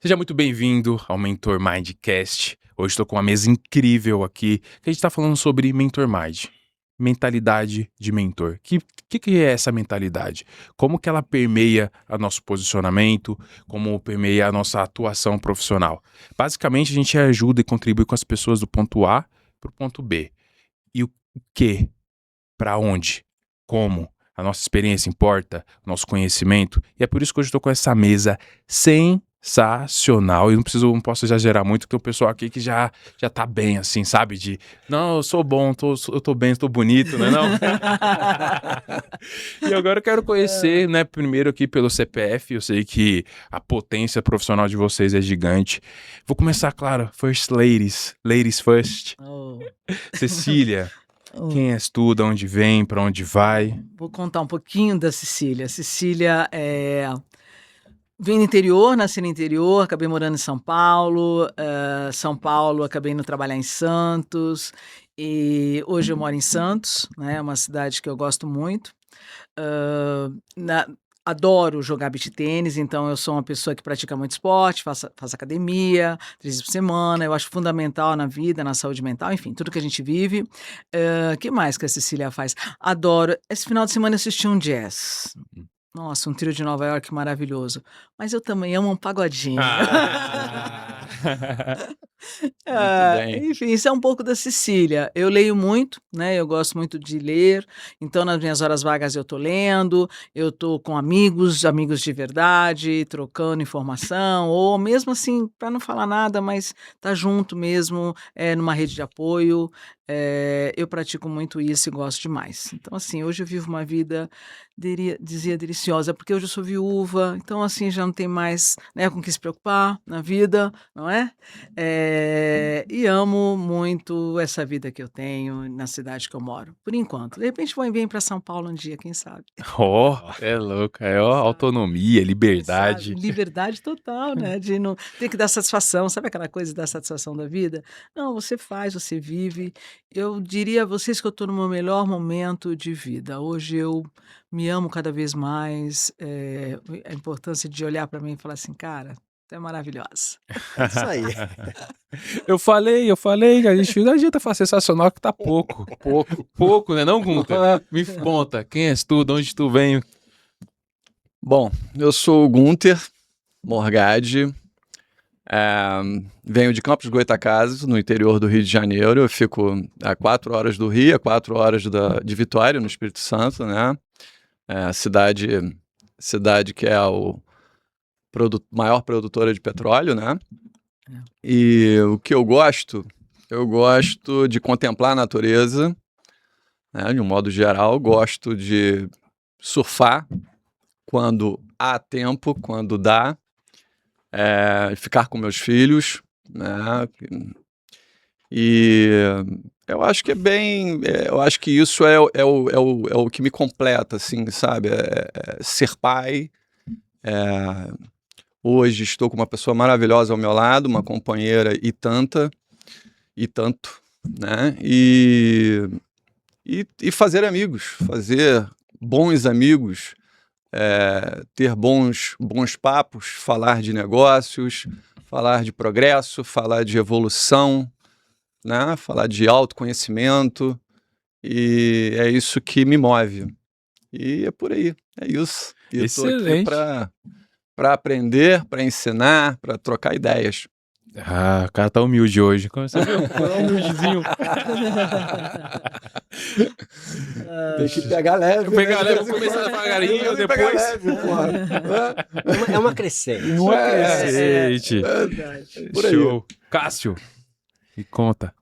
Seja muito bem-vindo ao Mentor Mindcast. Hoje estou com uma mesa incrível aqui, que a gente está falando sobre Mentor Mind, mentalidade de mentor. Que é essa mentalidade? Como que ela permeia o nosso posicionamento, como permeia a nossa atuação profissional? Basicamente, a gente ajuda e contribui com as pessoas do ponto A para o ponto B. E o que? Para onde? Como? A nossa experiência importa, o nosso conhecimento. E é por isso que hoje eu estou com essa mesa sensacional. E não posso exagerar muito, porque o pessoal aqui que já tá bem, assim, sabe? Não, eu sou bom, eu tô bem, tô bonito, né? Não? E agora eu quero conhecer, né? Primeiro aqui pelo CPF. Eu sei que a potência profissional de vocês é gigante. Vou começar, claro, first ladies. Ladies first. Oh. Cecília. Quem és tu, de onde vem, para onde vai? Vou contar um pouquinho da Cecília. Cecília vim do interior, nasci no interior, acabei morando em São Paulo. São Paulo, acabei indo trabalhar em Santos. E hoje eu moro em Santos, né? Uma cidade que eu gosto muito. Adoro jogar beach tênis, então eu sou uma pessoa que pratica muito esporte, faço academia, 3 vezes por semana, eu acho fundamental na vida, na saúde mental, enfim, tudo que a gente vive. Que mais que a Cecília faz? Adoro. Esse final de semana eu assisti um jazz. Nossa, um trio de Nova York maravilhoso. Mas eu também amo um pagodinho. Muito bem. Enfim, isso é um pouco da Cecília. Eu leio muito, né? Eu gosto muito de ler. Então, nas minhas horas vagas eu tô lendo, eu tô com amigos de verdade, trocando informação, ou mesmo assim, para não falar nada, mas tá junto mesmo, numa rede de apoio. Eu pratico muito isso e gosto demais. Então, assim, hoje eu vivo uma vida, dizia deliciosa, porque hoje eu sou viúva, então, assim, já não tem mais, né, com o que se preocupar na vida, não é? E amo muito essa vida que eu tenho na cidade que eu moro, por enquanto. De repente vou vir para São Paulo um dia, quem sabe? É louco, autonomia, Sabe? liberdade. Liberdade total, né? De não ter que dar satisfação, sabe aquela coisa da satisfação da vida? Não, você faz, você vive. Eu diria a vocês que eu estou no meu melhor momento de vida. Hoje eu me amo cada vez mais. A importância de olhar para mim e falar assim, cara, tu é maravilhosa. É isso aí. Eu falei, a gente não adianta falar sensacional que tá pouco, né não, Gunter? Me conta, quem és tu, de onde tu vem? Bom, eu sou o Gunter Morgade, venho de Campos do Goytacazes, no interior do Rio de Janeiro. Eu fico a 4 horas do Rio, a 4 horas de Vitória, no Espírito Santo, né? Cidade que é a maior produtora de petróleo, né? E o que eu gosto de contemplar a natureza, né? De um modo geral, gosto de surfar quando há tempo, quando dá, ficar com meus filhos, né? E eu acho que eu acho que isso é o que me completa, assim, sabe? Ser pai. Hoje estou com uma pessoa maravilhosa ao meu lado, uma companheira e tanto, né? E fazer amigos, fazer bons amigos, ter bons papos, falar de negócios, falar de progresso, falar de evolução, né? Falar de autoconhecimento, e é isso que me move. E é por aí, é isso. E eu estou aqui para aprender, para ensinar, para trocar ideias. O cara tá humilde hoje. Você viu? Humildezinho. Tem que pegar leve. Pegar leve, começar devagarinho, depois. Leve, é uma crescente. Por aí. Show. Cássio, me conta.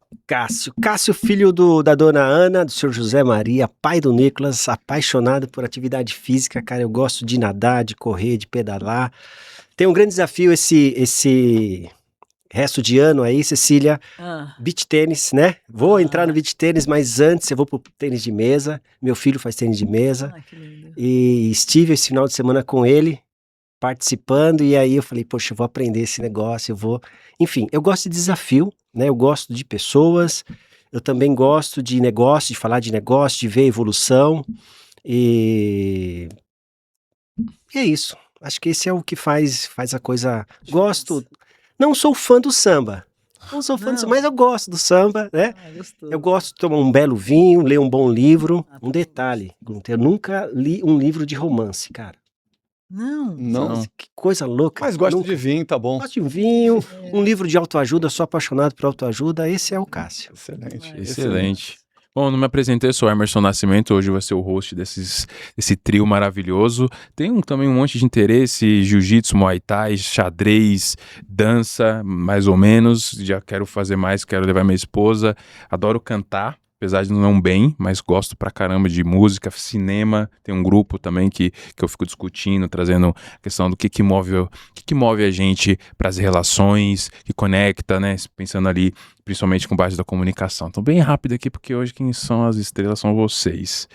Cássio, filho da dona Ana, do senhor José Maria, pai do Nicolas, apaixonado por atividade física, cara. Eu gosto de nadar, de correr, de pedalar. Tem um grande desafio esse resto de ano aí, Cecília, beach tênis, né? Vou entrar no beach tênis, mas antes eu vou pro tênis de mesa. Meu filho faz tênis de mesa. Que lindo. E estive esse final de semana com ele, participando, e aí eu falei, poxa, eu vou aprender esse negócio, Enfim, eu gosto de desafio, né? Eu gosto de pessoas, eu também gosto de negócio, de falar de negócio, de ver evolução, e é isso. Acho que esse é o que faz a coisa... Gosto... Não sou fã do samba. Não sou fã do samba, mas eu gosto do samba, né? Gostoso. Eu gosto de tomar um belo vinho, ler um bom livro. Ah, Um detalhe, Gunter, eu nunca li um livro de romance, cara. Não. Não, Não. Que coisa louca. mas gosto Nunca. de vinho, tá bom. Gosto de um vinho, um livro de autoajuda, sou apaixonado por autoajuda, esse é o Cássio. Excelente. Excelente. Bom, não me apresentei, sou Emerson Nascimento, hoje vou ser o host desse trio maravilhoso. Tenho também um monte de interesse, jiu-jitsu, muay thai, xadrez, dança, mais ou menos. Já quero fazer mais, quero levar minha esposa. Adoro cantar, apesar de não bem, mas gosto pra caramba de música, cinema. Tem um grupo também que eu fico discutindo, trazendo a questão do que move a gente pras relações, que conecta, né? Pensando ali, principalmente com base da comunicação. Então, bem rápido aqui, porque hoje quem são as estrelas são vocês.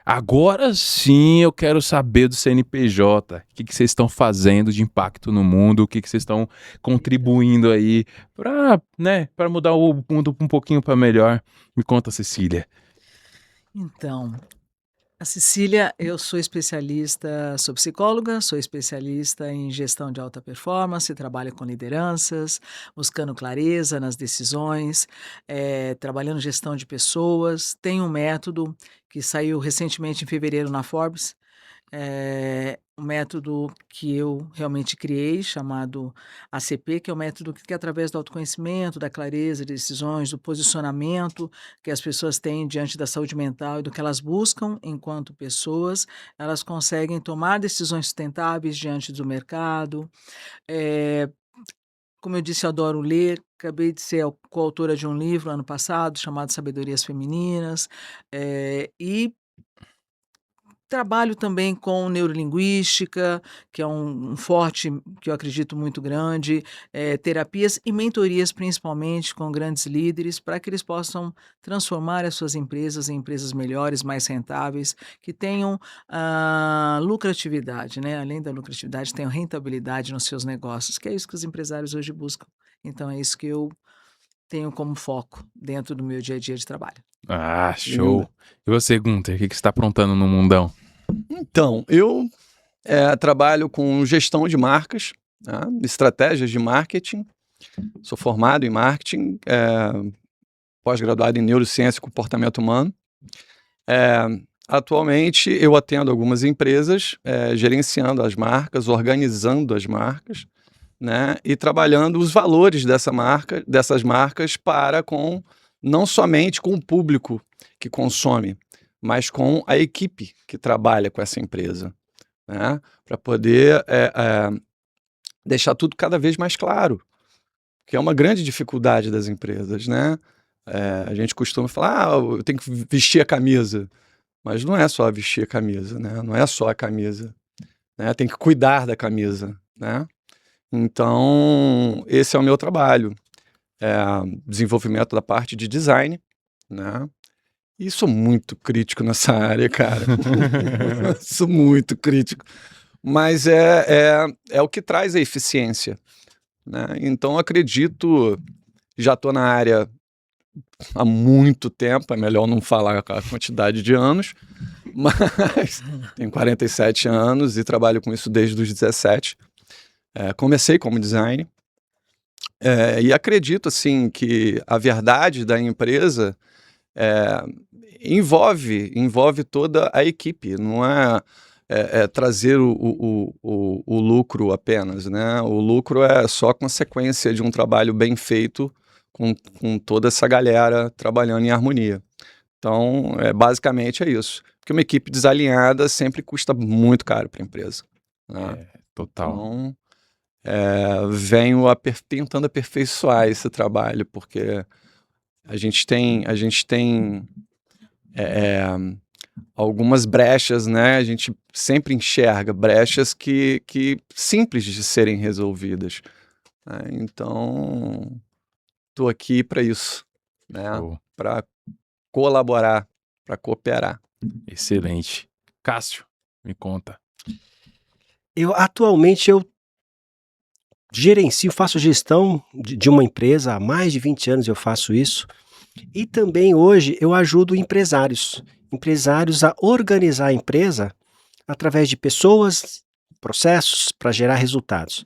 Agora sim eu quero saber do CNPJ. O que vocês estão fazendo de impacto no mundo? O que vocês estão contribuindo aí para mudar o mundo um pouquinho para melhor? Me conta, Cecília. Então, a Cecília, eu sou psicóloga, sou especialista em gestão de alta performance, trabalho com lideranças, buscando clareza nas decisões, trabalhando gestão de pessoas. Tenho um método que saiu recentemente em fevereiro na Forbes, um método que eu realmente criei, chamado ACP, que é um método que através do autoconhecimento, da clareza de decisões, do posicionamento que as pessoas têm diante da saúde mental e do que elas buscam enquanto pessoas, elas conseguem tomar decisões sustentáveis diante do mercado. Como eu disse, eu adoro ler, acabei de ser coautora de um livro ano passado, chamado Sabedorias Femininas, e trabalho também com neurolinguística, que é um forte que eu acredito muito grande, terapias e mentorias, principalmente com grandes líderes, para que eles possam transformar as suas empresas em empresas melhores, mais rentáveis, que tenham lucratividade, né? Além da lucratividade, tenham rentabilidade nos seus negócios, que é isso que os empresários hoje buscam. Então é isso que eu tenho como foco dentro do meu dia a dia de trabalho. Ah, show. E você, Gunter, o que você está aprontando no mundão? Então, eu trabalho com gestão de marcas, né, estratégias de marketing. Sou formado em marketing, pós-graduado em neurociência e comportamento humano. Atualmente, eu atendo algumas empresas, gerenciando as marcas, organizando as marcas, né, e trabalhando os valores dessas marcas não somente com o público que consome, mas com a equipe que trabalha com essa empresa, né? Para poder deixar tudo cada vez mais claro, que é uma grande dificuldade das empresas, né? A gente costuma falar, eu tenho que vestir a camisa, mas não é só vestir a camisa, né? Não é só a camisa, né? Tem que cuidar da camisa, né? Então, esse é o meu trabalho, desenvolvimento da parte de design, né? E sou muito crítico nessa área, cara. Sou muito crítico. Mas é o que traz a eficiência, né? Então, acredito, já estou na área há muito tempo, é melhor não falar a quantidade de anos, mas tenho 47 anos e trabalho com isso desde os 17. Comecei como design e acredito, assim, que a verdade da empresa envolve toda a equipe, não é trazer o lucro apenas, né? O lucro é só consequência de um trabalho bem feito com toda essa galera trabalhando em harmonia. Então, basicamente é isso. Porque uma equipe desalinhada sempre custa muito caro para a empresa, né? Total. Então, venho tentando aperfeiçoar esse trabalho, porque a gente tem algumas brechas, né? A gente sempre enxerga brechas que simples de serem resolvidas, né? Então, estou aqui para isso, né? Para colaborar, para cooperar. Excelente. Cássio, me conta. Atualmente eu gerencio, faço gestão de uma empresa, há mais de 20 anos eu faço isso, e também hoje eu ajudo empresários a organizar a empresa através de pessoas, processos para gerar resultados.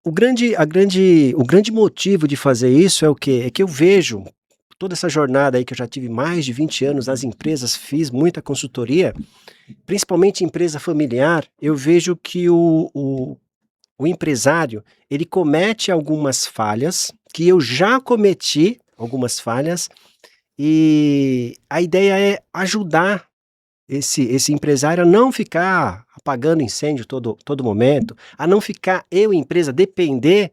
O grande motivo de fazer isso é o quê? É que eu vejo toda essa jornada aí que eu já tive mais de 20 anos nas empresas, fiz muita consultoria, principalmente empresa familiar, eu vejo que o empresário, ele comete algumas falhas, que eu já cometi algumas falhas, e a ideia é ajudar esse empresário a não ficar apagando incêndio todo momento, a não ficar empresa, depender,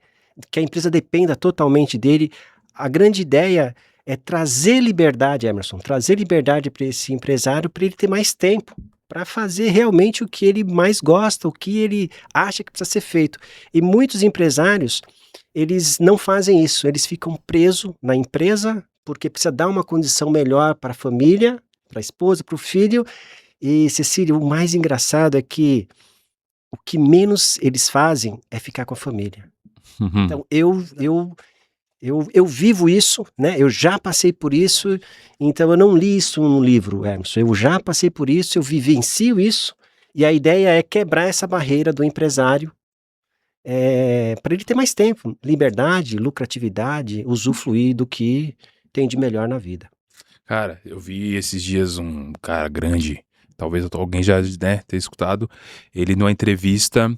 que a empresa dependa totalmente dele. A grande ideia é trazer liberdade, Emerson, trazer liberdade para esse empresário, para ele ter mais tempo, para fazer realmente o que ele mais gosta, o que ele acha que precisa ser feito. E muitos empresários, eles não fazem isso, eles ficam presos na empresa, porque precisa dar uma condição melhor para a família, para a esposa, para o filho. E, Cecília, o mais engraçado é que o que menos eles fazem é ficar com a família. Uhum. Então, eu vivo isso, né? Eu já passei por isso, então eu não li isso num livro, Emerson. Eu já passei por isso, eu vivencio isso, e a ideia é quebrar essa barreira do empresário, para ele ter mais tempo, liberdade, lucratividade, usufruir do que tem de melhor na vida. Cara, eu vi esses dias um cara grande, talvez alguém já, né, tenha escutado, ele numa entrevista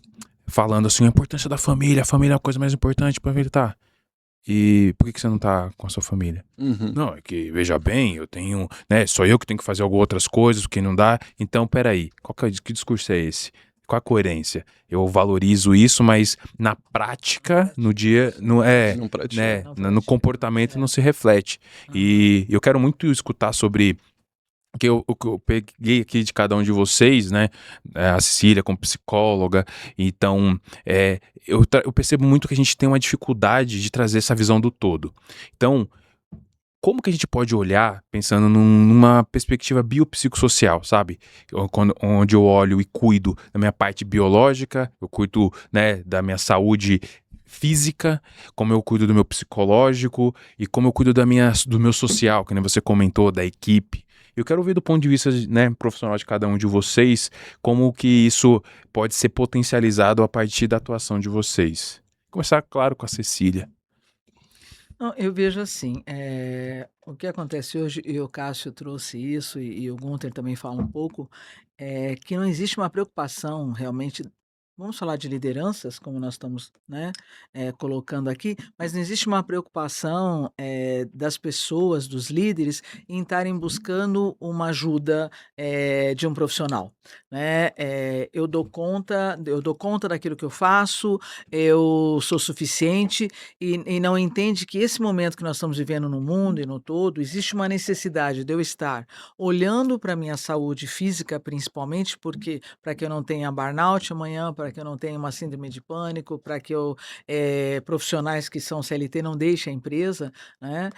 falando assim, a importância da família, a família é a coisa mais importante pra ele, tá? E por que você não tá com a sua família? Uhum. Não, é que, veja bem, eu tenho, né, só eu que tenho que fazer algumas outras coisas, porque não dá. Então, peraí, que discurso é esse? Qual a coerência? Eu valorizo isso, mas na prática, no dia, não é, Não pratica. né, Não no pratica. comportamento não se reflete. E eu quero muito escutar sobre o que eu peguei aqui de cada um de vocês, né? A Cecília como psicóloga. Então, eu percebo muito que a gente tem uma dificuldade de trazer essa visão do todo. Então, como que a gente pode olhar pensando numa perspectiva biopsicossocial, sabe? Onde eu olho e cuido da minha parte biológica, eu cuido, né, da minha saúde física, como eu cuido do meu psicológico e como eu cuido do meu social, que nem você comentou, da equipe. Eu quero ouvir do ponto de vista, né, profissional de cada um de vocês, como que isso pode ser potencializado a partir da atuação de vocês. Começar, claro, com a Cecília. Não, eu vejo assim, o que acontece hoje, e o Cássio trouxe isso, e o Gunther também fala um pouco, é que não existe uma preocupação realmente. Vamos falar de lideranças, como nós estamos, né, colocando aqui, mas não existe uma preocupação das pessoas, dos líderes, em estarem buscando uma ajuda de um profissional, né? Eu dou conta daquilo que eu faço, eu sou suficiente, e não entende que esse momento que nós estamos vivendo no mundo e no todo, existe uma necessidade de eu estar olhando para a minha saúde física, principalmente, porque para que eu não tenha burnout amanhã, para que eu não tenha uma síndrome de pânico, para que profissionais que são CLT não deixem a empresa, né,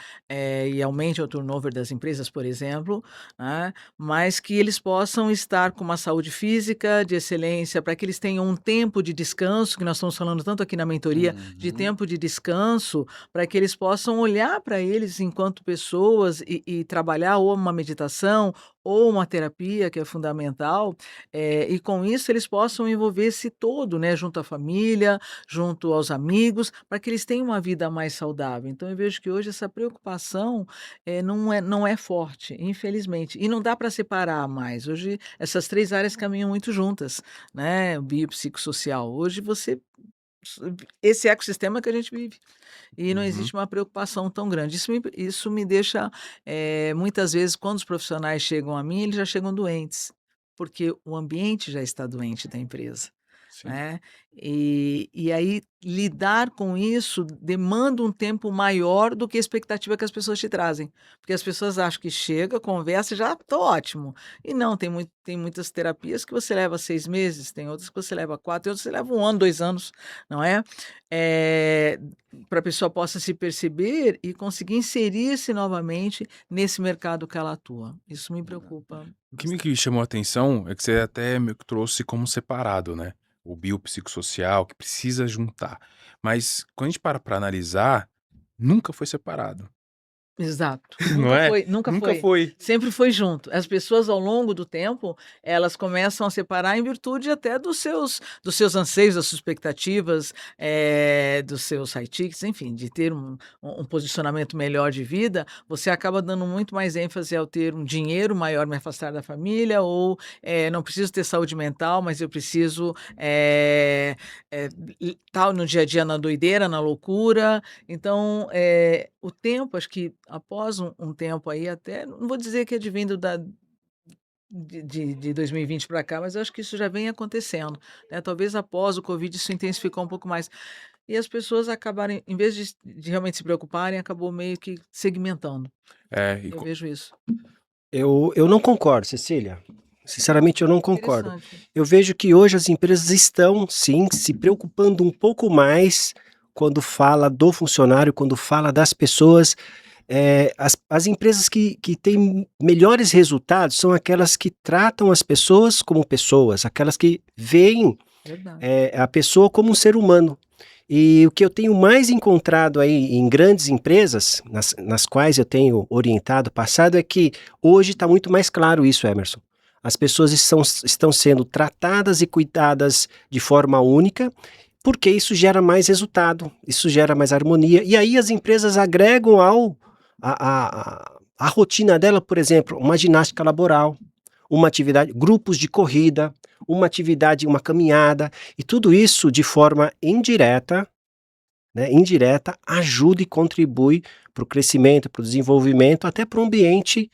e aumente o turnover das empresas, por exemplo, né, mas que eles possam estar com uma saúde física de excelência, para que eles tenham um tempo de descanso, que nós estamos falando tanto aqui na mentoria, de tempo de descanso, para que eles possam olhar para eles enquanto pessoas e trabalhar ou uma meditação ou uma terapia, que é fundamental, e com isso eles possam envolver-se todo, né, junto à família, junto aos amigos, para que eles tenham uma vida mais saudável. Então eu vejo que hoje essa preocupação não é forte, infelizmente, e não dá para separar mais. Hoje essas 3 áreas caminham muito juntas, né, o biopsicossocial. Hoje esse ecossistema que a gente vive. E não Uhum. existe uma preocupação tão grande. Isso me deixa, muitas vezes, quando os profissionais chegam a mim, eles já chegam doentes, porque o ambiente já está doente da empresa, Sim. né. E aí lidar com isso demanda um tempo maior do que a expectativa que as pessoas te trazem, porque as pessoas acham que chega, conversa e já tô ótimo. E não, tem muitas terapias que você leva 6 meses, tem outras que você leva 4, tem outras que você leva 1 ano, 2 anos, não é? Para a pessoa possa se perceber e conseguir inserir-se novamente nesse mercado que ela atua. Isso me preocupa O que me bastante. chamou a atenção é que você até meio que trouxe como separado, né? O biopsicossocial, que precisa juntar. Mas quando a gente para pra analisar, nunca foi separado. Exato. Não Nunca é? foi, nunca Nunca foi. foi. Sempre foi junto. As pessoas, ao longo do tempo, elas começam a separar em virtude até dos seus anseios, das suas expectativas, dos seus high tickets, enfim, de ter um posicionamento melhor de vida, você acaba dando muito mais ênfase ao ter um dinheiro maior, me afastar da família, ou não preciso ter saúde mental, mas eu preciso estar no dia a dia na doideira, na loucura. Então, o tempo, acho que após um tempo aí, até, não vou dizer que é advindo de 2020 para cá, mas eu acho que isso já vem acontecendo, né? Talvez após o Covid isso intensificou um pouco mais. E as pessoas acabarem, em vez de realmente se preocuparem, acabou meio que segmentando. E Eu vejo isso. Eu não concordo, Cecília. Sinceramente, eu não concordo. Interessante. Eu vejo que hoje as empresas estão, sim, se preocupando um pouco mais quando fala do funcionário, quando fala das pessoas. As empresas que têm melhores resultados são aquelas que tratam as pessoas como pessoas, aquelas que veem Verdade. a pessoa como um ser humano. E o que eu tenho mais encontrado aí em grandes empresas, nas quais eu tenho orientado, passado, é que hoje está muito mais claro isso, Emerson. As pessoas estão sendo tratadas e cuidadas de forma única, porque isso gera mais resultado, isso gera mais harmonia. E aí as empresas agregam a rotina dela, por exemplo, uma ginástica laboral, uma atividade, grupos de corrida, uma atividade, uma caminhada, e tudo isso de forma indireta, né, ajuda e contribui para o crescimento, para o desenvolvimento, até para o ambiente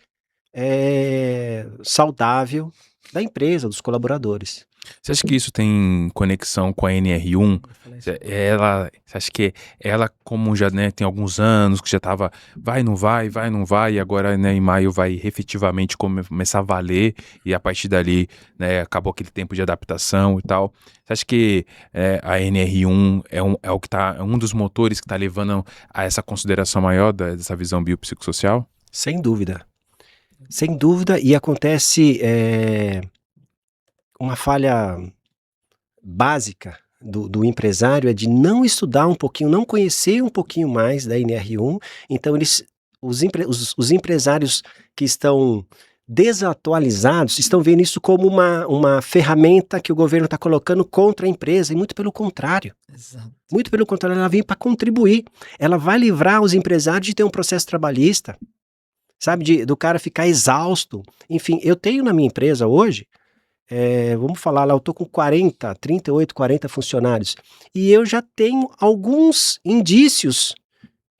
saudável da empresa, dos colaboradores. Você acha que isso tem conexão com a NR1? Você acha que ela, como já, né, tem alguns anos, que já estava vai, não vai, e agora, né, em maio vai efetivamente começar a valer, e a partir dali, né, acabou aquele tempo de adaptação e tal. Você acha que a NR1 é um dos motores que está levando a essa consideração maior dessa visão biopsicossocial? Sem dúvida. Sem dúvida, e acontece uma falha básica do empresário é de não estudar um pouquinho, não conhecer um pouquinho mais da NR1. Então, os empresários que estão desatualizados estão vendo isso como uma ferramenta que o governo está colocando contra a empresa, e muito pelo contrário. Exato. Muito pelo contrário, ela vem para contribuir. Ela vai livrar os empresários de ter um processo trabalhista, sabe, do cara ficar exausto. Enfim, eu tenho na minha empresa hoje, vamos falar lá, eu estou com 38, 40 funcionários, e eu já tenho alguns indícios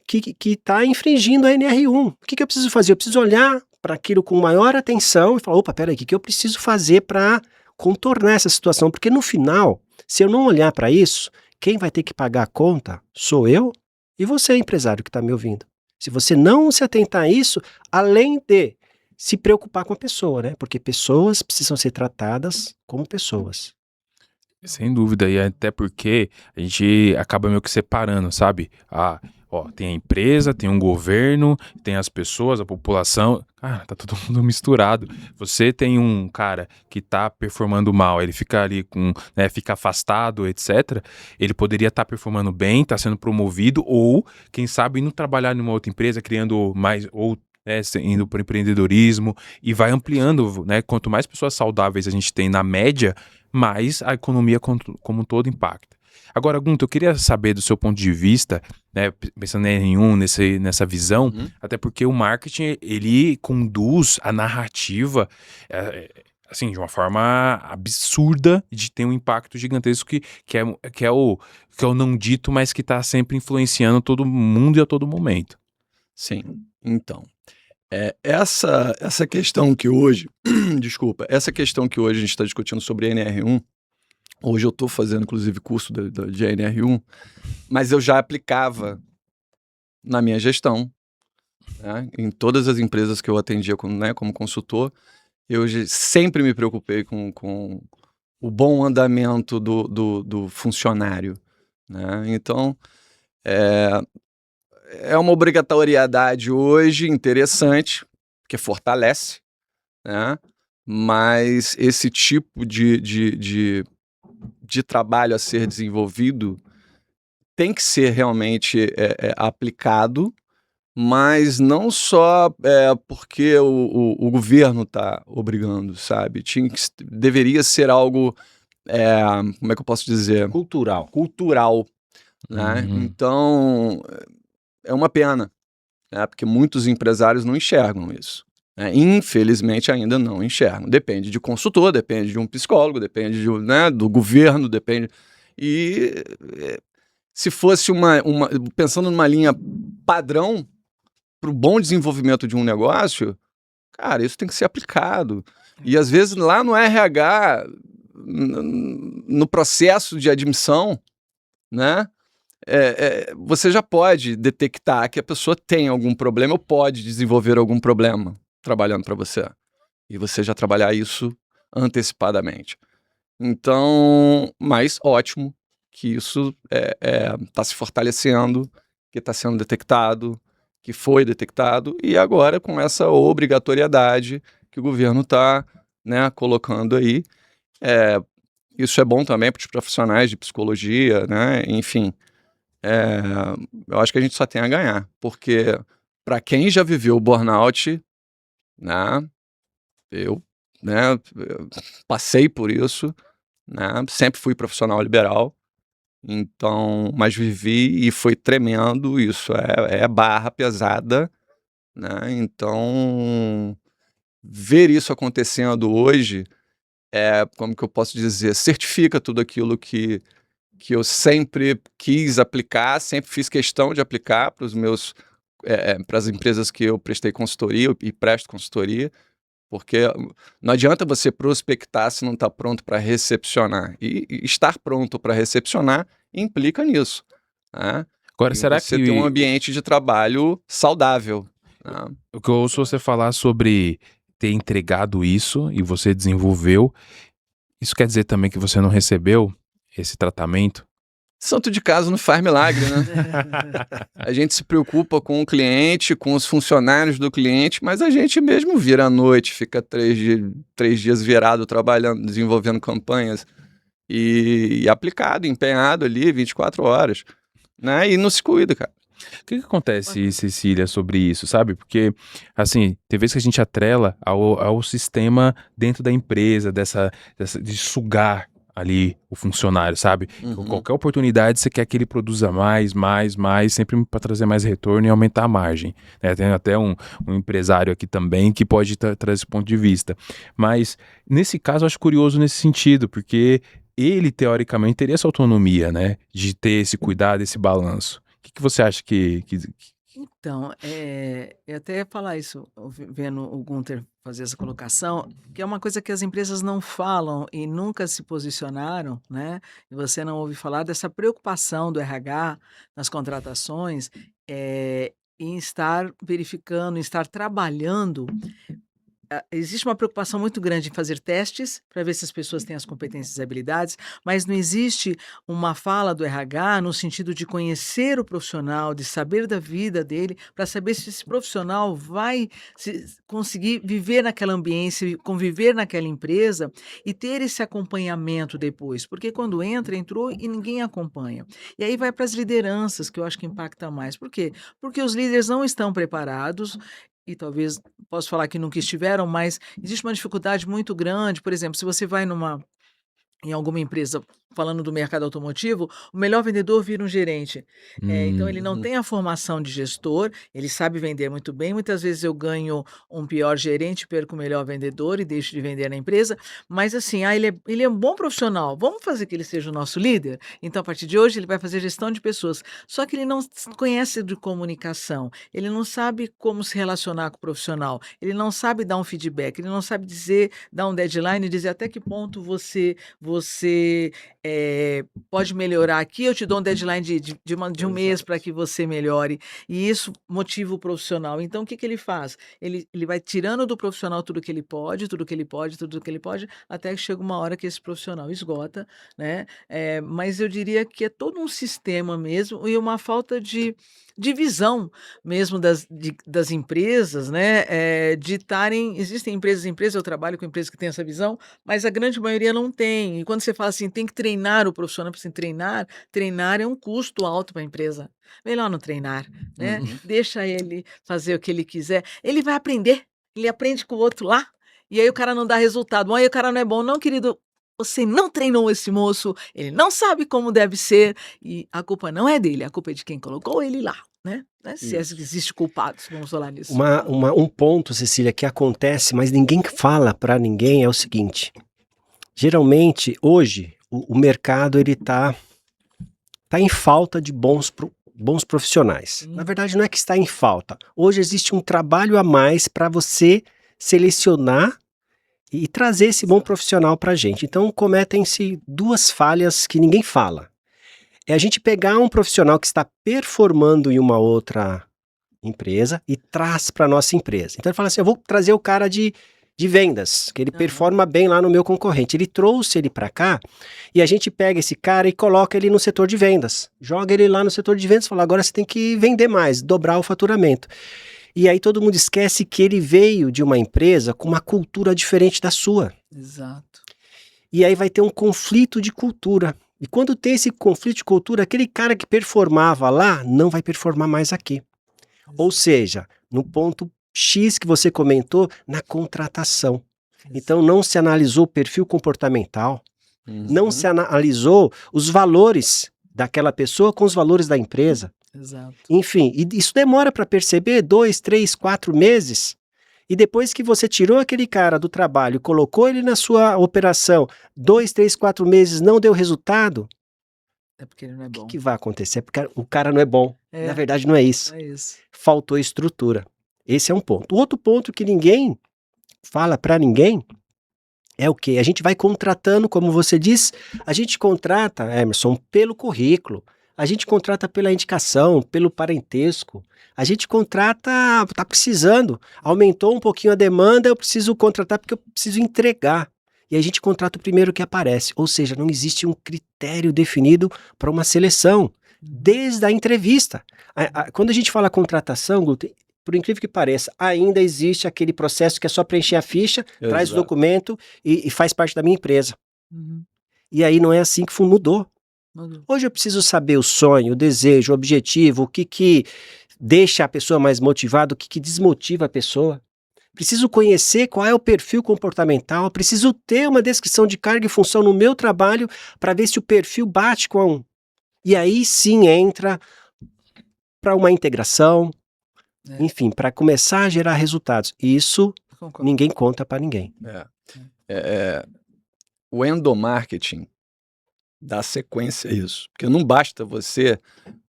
que está infringindo a NR1. O que eu preciso fazer? Eu preciso olhar para aquilo com maior atenção e falar, opa, peraí, o que eu preciso fazer para contornar essa situação? Porque no final, se eu não olhar para isso, quem vai ter que pagar a conta sou eu e você, empresário que está me ouvindo. Se você não se atentar a isso, além de se preocupar com a pessoa, né? Porque pessoas precisam ser tratadas como pessoas. Sem dúvida, e até porque a gente acaba meio que separando, sabe? Tem a empresa, tem um governo, tem as pessoas, a população. Cara, tá todo mundo misturado. Você tem um cara que tá performando mal, ele fica ali fica afastado, etc. Ele poderia estar performando bem, tá sendo promovido, ou, quem sabe, indo trabalhar numa outra empresa, criando mais, ou indo para o empreendedorismo, e vai ampliando, né? Quanto mais pessoas saudáveis a gente tem na média, mais a economia como um todo impacta. Agora, Gunto, eu queria saber do seu ponto de vista, né, pensando em nessa visão, até porque o marketing, ele conduz a narrativa assim, de uma forma absurda, de ter um impacto gigantesco que é o não dito, mas que está sempre influenciando todo mundo e a todo momento. Sim, então, essa questão que hoje, essa questão que hoje a gente está discutindo sobre a NR1, hoje eu estou fazendo, inclusive, curso de NR1, mas eu já aplicava na minha gestão, né? Em todas as empresas que eu atendia como consultor, eu sempre me preocupei com o bom andamento do funcionário, né? Então, é uma obrigatoriedade hoje interessante, que fortalece, né? Mas esse tipo de trabalho a ser desenvolvido tem que ser realmente aplicado, mas não só porque o governo está obrigando, sabe? Deveria ser algo, como é que eu posso dizer? Cultural, né? Uhum. Então, é uma pena, né? Porque muitos empresários não enxergam isso, né? Infelizmente ainda não enxergam. Depende de consultor, depende de um psicólogo, depende né, do governo, depende... E se fosse pensando numa linha padrão para o bom desenvolvimento de um negócio, cara, isso tem que ser aplicado. E às vezes lá no RH, no processo de admissão, né, você já pode detectar que a pessoa tem algum problema ou pode desenvolver algum problema trabalhando para você. E você já trabalhar isso antecipadamente. Então, mas ótimo que isso está se fortalecendo, que está sendo detectado, que foi detectado, e agora com essa obrigatoriedade que o governo está, né, colocando aí. Isso é bom também para os profissionais de psicologia, né? Enfim, eu acho que a gente só tem a ganhar, porque para quem já viveu o burnout, né, eu, eu passei por isso, né? Sempre fui profissional liberal, então, mas vivi e foi tremendo. Isso é barra pesada, né? Então, ver isso acontecendo hoje como que eu posso dizer, certifica tudo aquilo que eu sempre quis aplicar, sempre fiz questão de aplicar para os meus para as empresas que eu prestei consultoria e presto consultoria. Porque não adianta você prospectar se não está pronto para recepcionar. E estar pronto para recepcionar implica nisso, né? Agora, Em será você ter um que ambiente de trabalho saudável, né? o que eu ouço você falar sobre ter entregado isso e você desenvolveu, isso quer dizer também que você não recebeu esse tratamento? Santo de casa não faz milagre, né? A gente se preocupa com o cliente, com os funcionários do cliente, mas a gente mesmo vira à noite, fica 3 dias virado trabalhando, desenvolvendo campanhas e aplicado, empenhado ali 24 horas, né? E não se cuida, cara. O que acontece, Cecília, sobre isso, sabe? Porque, assim, tem vezes que a gente atrela ao sistema dentro da empresa, de sugar ali o funcionário, sabe? Uhum. Qualquer oportunidade você quer que ele produza mais, sempre para trazer mais retorno e aumentar a margem, né? Tem até um empresário aqui também que pode trazer esse ponto de vista. Mas, nesse caso, eu acho curioso nesse sentido, porque ele, teoricamente, teria essa autonomia, né? De ter esse cuidado, esse balanço. O que você acha que Então, eu até ia falar isso, vendo o Gunther fazer essa colocação, que é uma coisa que as empresas não falam e nunca se posicionaram, né? E você não ouve falar dessa preocupação do RH nas contratações, em estar verificando, em estar trabalhando. Existe uma preocupação muito grande em fazer testes para ver se as pessoas têm as competências e habilidades, mas não existe uma fala do RH no sentido de conhecer o profissional, de saber da vida dele, para saber se esse profissional vai conseguir viver naquela ambiência, conviver naquela empresa e ter esse acompanhamento depois. Porque quando entrou e ninguém acompanha. E aí vai para as lideranças, que eu acho que impacta mais. Por quê? Porque os líderes não estão preparados. E talvez posso falar que nunca estiveram, mas existe uma dificuldade muito grande. Por exemplo, se você vai em alguma empresa, falando do mercado automotivo, o melhor vendedor vira um gerente. Então ele não Uhum. tem a formação de gestor, ele sabe vender muito bem. Muitas vezes eu ganho um pior gerente, perco o melhor vendedor e deixo de vender na empresa. Mas assim, ele é um bom profissional, vamos fazer que ele seja o nosso líder? Então, a partir de hoje, ele vai fazer gestão de pessoas. Só que ele não conhece de comunicação, ele não sabe como se relacionar com o profissional, ele não sabe dar um feedback, ele não sabe dar um deadline e dizer até que ponto você pode melhorar aqui, eu te dou um deadline de um mês para que você melhore, e isso motiva o profissional. Então, o que ele faz? Ele vai tirando do profissional tudo que ele pode, até que chega uma hora que esse profissional esgota, né? Mas eu diria que é todo um sistema mesmo e uma falta de de visão mesmo das empresas, né? Existem empresas, eu trabalho com empresas que têm essa visão, mas a grande maioria não tem. E quando você fala assim, tem que treinar o profissional, assim, treinar é um custo alto para a empresa. Melhor não treinar, né? Deixa ele fazer o que ele quiser. Ele vai aprender, ele aprende com o outro lá, e aí o cara não dá resultado. Aí o cara não é bom, não, querido. Você não treinou esse moço, ele não sabe como deve ser, e a culpa não é dele, a culpa é de quem colocou ele lá, né? Se existe culpados, vamos falar nisso. Um ponto, Cecília, que acontece, mas ninguém fala para ninguém é o seguinte. Geralmente, hoje, o mercado ele tá em falta de bons profissionais. Na verdade, não é que está em falta. Hoje existe um trabalho a mais para você selecionar e trazer esse bom profissional para a gente. Então, cometem-se duas falhas que ninguém fala. É a gente pegar um profissional que está performando em uma outra empresa e traz para a nossa empresa. Então, ele fala assim, eu vou trazer o cara de vendas, que ele performa bem lá no meu concorrente. Ele trouxe ele para cá e a gente pega esse cara e coloca ele no setor de vendas. Joga ele lá no setor de vendas e fala, agora você tem que vender mais, dobrar o faturamento. E aí todo mundo esquece que ele veio de uma empresa com uma cultura diferente da sua. Exato. E aí vai ter um conflito de cultura. E quando tem esse conflito de cultura, aquele cara que performava lá não vai performar mais aqui. Exato. Ou seja, no ponto X que você comentou, na contratação. Exato. Então não se analisou o perfil comportamental, não se analisou os valores daquela pessoa com os valores da empresa. Exato. Enfim, e isso demora para perceber 2, 3, 4 meses. E depois que você tirou aquele cara do trabalho, colocou ele na sua operação, 2, 3, 4 meses não deu resultado, é porque ele não é bom. O que vai acontecer? É porque o cara não é bom. Na verdade, não é isso. É isso. Faltou estrutura. Esse é um ponto. O outro ponto que ninguém fala para ninguém é o quê? A gente vai contratando, como você diz, a gente contrata, Emerson, pelo currículo. A gente contrata pela indicação, pelo parentesco. A gente contrata, tá precisando. Aumentou um pouquinho a demanda, eu preciso contratar porque eu preciso entregar. E a gente contrata o primeiro que aparece. Ou seja, não existe um critério definido para uma seleção. Desde a entrevista. Quando a gente fala contratação, Guto, por incrível que pareça, ainda existe aquele processo que é só preencher a ficha, traz o documento e faz parte da minha empresa. E aí não é assim que mudou. Hoje eu preciso saber o sonho, o desejo, o objetivo, o que deixa a pessoa mais motivada, o que desmotiva a pessoa. Preciso conhecer qual é o perfil comportamental, preciso ter uma descrição de carga e função no meu trabalho para ver se o perfil bate com um. E aí sim entra para uma integração, enfim, para começar a gerar resultados. Isso ninguém conta para ninguém. O endomarketing dá sequência a isso, porque não basta você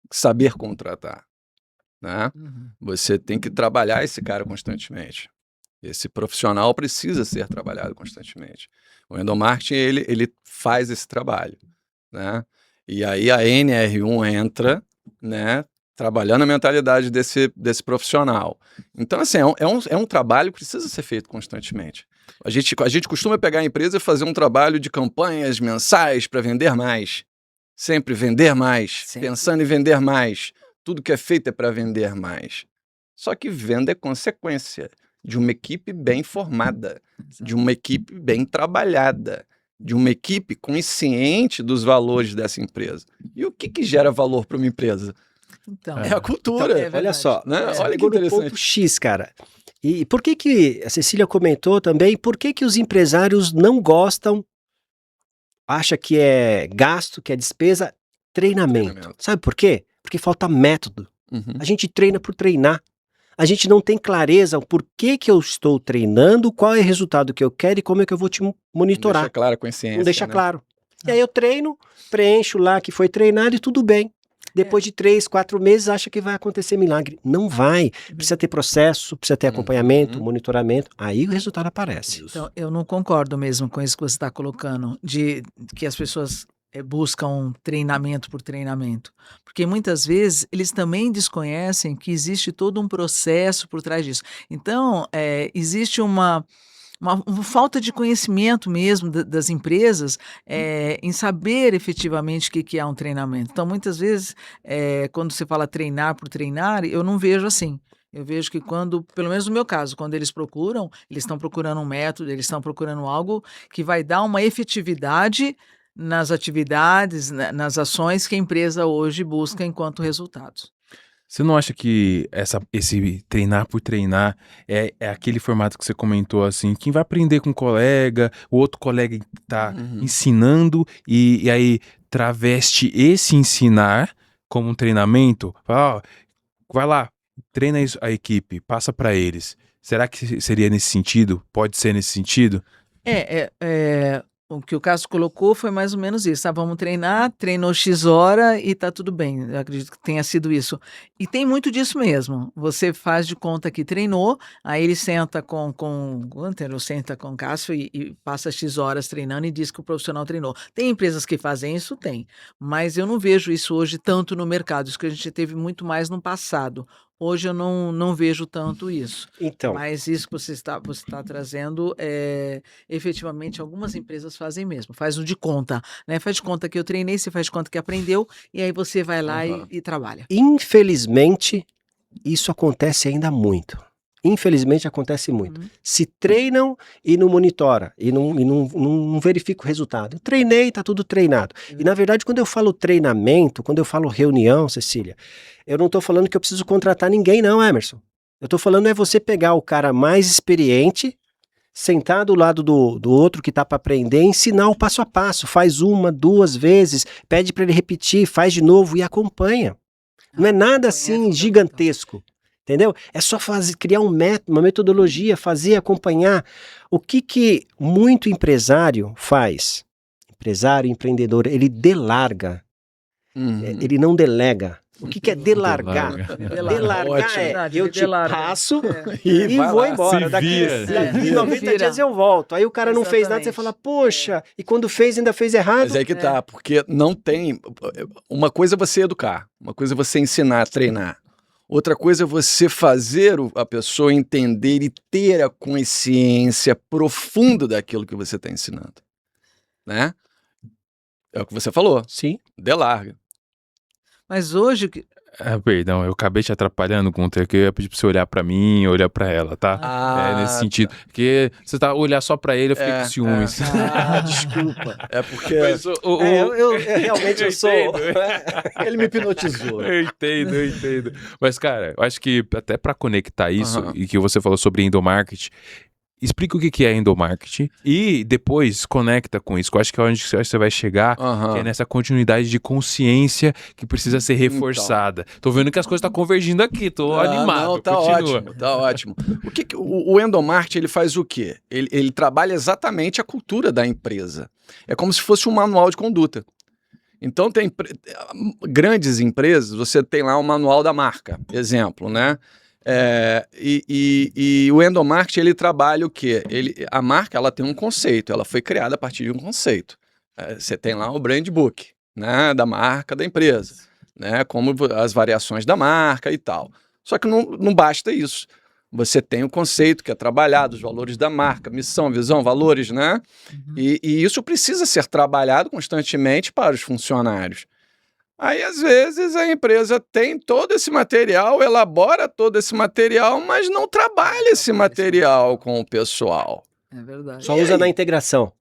saber contratar, né? Você tem que trabalhar esse cara constantemente. Esse profissional precisa ser trabalhado constantemente. O endomarketing, ele faz esse trabalho, né? E aí a NR1 entra, né, trabalhando a mentalidade desse profissional. Então, assim, é um trabalho que precisa ser feito constantemente. A gente costuma pegar a empresa e fazer um trabalho de campanhas mensais para vender mais. Sempre vender mais, pensando em vender mais. Tudo que é feito é para vender mais. Só que venda é consequência de uma equipe bem formada, de uma equipe bem trabalhada, de uma equipe consciente dos valores dessa empresa. E o que gera valor para uma empresa? Então, é a cultura. Então, olha só, né? Olha que interessante. Ponto X, cara. E por que a Cecília comentou também, por que os empresários não gostam, acha que é gasto, que é despesa, treinamento. Sabe por quê? Porque falta método. A gente treina por treinar. A gente não tem clareza o porquê que eu estou treinando, qual é o resultado que eu quero e como é que eu vou te monitorar. Não deixa claro a consciência. Não deixa claro. E aí eu treino, preencho lá que foi treinado e tudo bem. Depois de 3, 4 meses, acha que vai acontecer milagre. Não vai. Precisa ter processo, precisa ter acompanhamento, monitoramento. Aí o resultado aparece. Então, eu não concordo mesmo com isso que você está colocando, de que as pessoas buscam treinamento por treinamento. Porque muitas vezes eles também desconhecem que existe todo um processo por trás disso. Então, existe uma uma falta de conhecimento mesmo das empresas em saber efetivamente o que é um treinamento. Então, muitas vezes, quando você fala treinar por treinar, eu não vejo assim. Eu vejo que quando, pelo menos no meu caso, quando eles estão procurando um método, eles estão procurando algo que vai dar uma efetividade nas atividades, nas ações que a empresa hoje busca enquanto resultados. Você não acha que esse treinar por treinar é aquele formato que você comentou, assim, quem vai aprender com um colega, o outro colega tá ensinando e aí traveste esse ensinar como um treinamento? Fala, ó, vai lá, treina a equipe, passa para eles. Será que seria nesse sentido? Pode ser nesse sentido? O que o Cássio colocou foi mais ou menos isso. Vamos treinar, treinou X hora e tá tudo bem. Eu acredito que tenha sido isso. E tem muito disso mesmo. Você faz de conta que treinou, aí ele senta com o Gunter, ou senta com o Cássio e passa X horas treinando e diz que o profissional treinou. Tem empresas que fazem isso? Tem. Mas eu não vejo isso hoje tanto no mercado. Isso que a gente teve muito mais no passado. Hoje eu não vejo tanto isso. Então, Mas isso que você está trazendo, efetivamente, algumas empresas fazem mesmo. Faz o de conta, né? Faz de conta que eu treinei, você faz de conta que aprendeu, e aí você vai lá e trabalha. infelizmente, isso acontece ainda muito. Infelizmente acontece muito. Se treinam e não monitora, e não verifica o resultado. Eu treinei, tá tudo treinado. E na verdade, quando eu falo treinamento, quando eu falo reunião, Cecília, eu não estou falando que eu preciso contratar ninguém não, Emerson. Eu estou falando você pegar o cara mais experiente, sentar do lado do outro que está para aprender, ensinar o passo a passo, faz 1, 2 vezes, pede para ele repetir, faz de novo e acompanha. Não é nada assim gigantesco. Entendeu? É só criar uma metodologia, fazer, acompanhar. O que muito empresário faz? Empresário, empreendedor, ele delarga. Ele não delega. O que é delargar? Delargar eu te passo e vou embora. Daqui 90 dias eu volto. Aí o cara não fez nada, você fala, poxa, e quando fez, ainda fez errado. Mas aí que tá, porque não tem... Uma coisa é você educar, uma coisa é você ensinar, treinar. Outra coisa é você fazer a pessoa entender e ter a consciência profunda daquilo que você está ensinando. Né? É o que você falou. Sim. Delarga. Mas hoje... Perdão, eu acabei te atrapalhando, Gunter, que eu ia pedir pra você olhar pra mim e olhar pra ela, tá? Nesse sentido. Porque você tá olhar só pra ele, eu fiquei com ciúmes. Desculpa. É porque... Mas eu realmente eu sou... Ele me hipnotizou. Eu entendo. Mas, cara, eu acho que até pra conectar isso, e que você falou sobre endomarketing, explica o que é endomarketing e depois conecta com isso. Eu acho que é onde você vai chegar, que é nessa continuidade de consciência que precisa ser reforçada. Então. Tô vendo que as coisas estão convergindo aqui, tô animado. Não, tá ótimo, tá ótimo. O endomarketing, ele faz o quê? Ele trabalha exatamente a cultura da empresa. É como se fosse um manual de conduta. Então, tem grandes empresas, você tem lá o manual da marca, exemplo, né? E o endomarketing, ele trabalha o quê? A marca, ela tem um conceito, ela foi criada a partir de um conceito. Você tem lá o brand book, né, da marca da empresa, né, como as variações da marca e tal. Só que não basta isso. Você tem o conceito que é trabalhado, os valores da marca, missão, visão, valores, né? E isso precisa ser trabalhado constantemente para os funcionários. Aí, às vezes, a empresa tem todo esse material, elabora todo esse material, mas não trabalha esse material com o pessoal. É verdade. Só usa na integração.